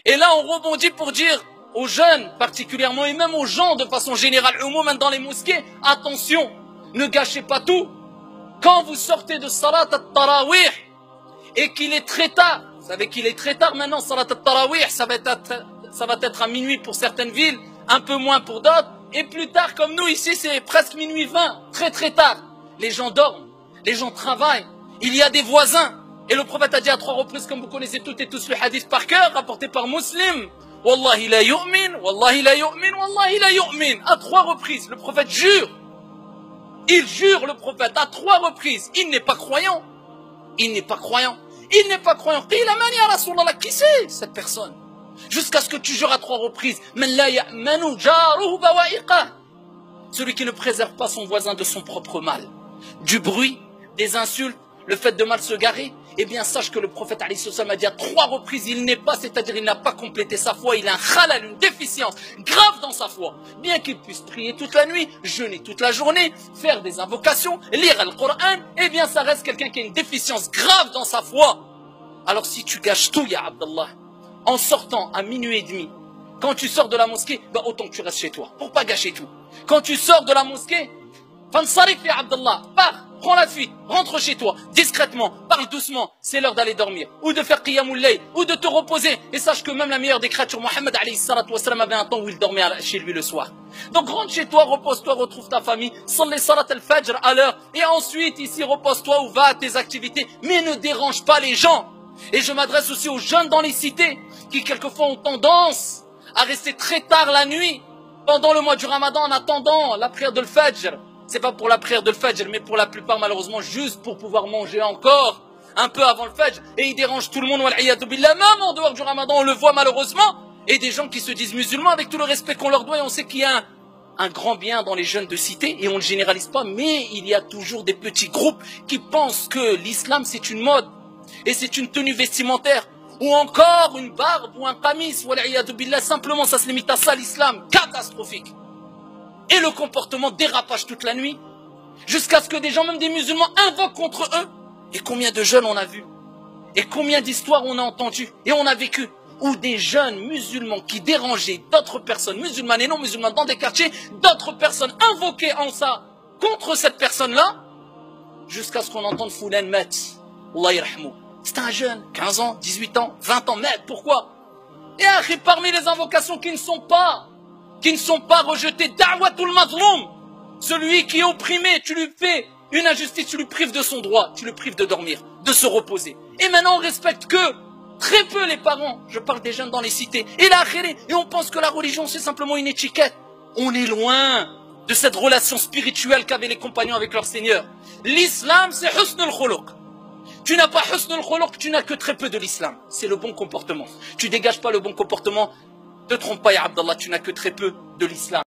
Et là, on rebondit pour dire aux jeunes particulièrement et même aux gens de façon générale, même dans les mosquées, attention, ne gâchez pas tout. Quand vous sortez de Salat al-Tarawih et qu'il est très tard, vous savez qu'il est très tard maintenant, Salat al-Tarawih, ça va être à minuit pour certaines villes, un peu moins pour d'autres, et plus tard comme nous ici, c'est presque minuit 20, très très tard. Les gens dorment, les gens travaillent, il y a des voisins. Et le prophète a dit à 3 reprises, comme vous connaissez toutes et tous le hadith par cœur, rapporté par Muslim, Wallahi la yu'min, Wallahi la yu'min, Wallahi la yu'min. À 3 reprises, le prophète jure. Il jure, le prophète, à 3 reprises. Il n'est pas croyant. Il n'est pas croyant. Il n'est pas croyant. Qui c'est cette personne? Jusqu'à ce que tu jures à 3 reprises. Celui qui ne préserve pas son voisin de son propre mal. Du bruit, des insultes, le fait de mal se garer, eh bien sache que le prophète alayhi salam a dit à 3 reprises, il n'est pas, c'est-à-dire il n'a pas complété sa foi, il a un khalal, une déficience grave dans sa foi. Bien qu'il puisse prier toute la nuit, jeûner toute la journée, faire des invocations, lire le Coran, eh bien ça reste quelqu'un qui a une déficience grave dans sa foi. Alors si tu gâches tout, ya Abdallah, en sortant à minuit et demi, quand tu sors de la mosquée, bah autant que tu restes chez toi, pour pas gâcher tout. Quand tu sors de la mosquée, Fansarif ya Abdallah, pars, prends la fuite, rentre chez toi, discrètement, parle doucement, c'est l'heure d'aller dormir, ou de faire qiyamul layl, ou de te reposer, et sache que même la meilleure des créatures, Mohammed alayhi salatu wassalam, avait un temps où il dormait chez lui le soir. Donc rentre chez toi, repose-toi, retrouve ta famille, salli salat al-fajr à l'heure, et ensuite ici repose-toi ou va à tes activités, mais ne dérange pas les gens. Et je m'adresse aussi aux jeunes dans les cités, qui quelquefois ont tendance à rester très tard la nuit, pendant le mois du Ramadan, en attendant la prière de l'Fajr. C'est pas pour la prière de l'Fajr, mais pour la plupart, malheureusement, juste pour pouvoir manger encore un peu avant le Fajr. Et ils dérangent tout le monde, wal'iyadu billah, même en dehors du Ramadan, on le voit malheureusement. Et des gens qui se disent musulmans, avec tout le respect qu'on leur doit, et on sait qu'il y a un grand bien dans les jeunes de cité, et on ne le généralise pas, mais il y a toujours des petits groupes qui pensent que l'islam, c'est une mode, et c'est une tenue vestimentaire, ou encore une barbe, ou un qamis, wal'iyadu billah, simplement, ça se limite à ça, l'islam, catastrophique. Et le comportement dérapage toute la nuit, jusqu'à ce que des gens, même des musulmans, invoquent contre eux. Et combien de jeunes on a vu, et combien d'histoires on a entendues, et on a vécu, où des jeunes musulmans qui dérangeaient d'autres personnes, musulmanes et non musulmanes, dans des quartiers, d'autres personnes invoquaient en ça, contre cette personne-là, jusqu'à ce qu'on entende Foulen met, Allah yarhamou. C'est un jeune, 15 ans, 18 ans, 20 ans, met, pourquoi? Et parmi les invocations qui ne sont pas rejetés, da'watul mazloum, celui qui est opprimé, tu lui fais une injustice, tu lui prives de son droit, tu le prives de dormir, de se reposer. Et maintenant on respecte que très peu les parents, je parle des jeunes dans les cités, et on pense que la religion c'est simplement une étiquette. On est loin de cette relation spirituelle qu'avaient les compagnons avec leur Seigneur. L'islam c'est husnul khuluq. Tu n'as pas husnul khuluq, tu n'as que très peu de l'islam. C'est le bon comportement. Tu dégages pas le bon comportement, ne te trompe pas, ya Abdallah, tu n'as que très peu de l'islam.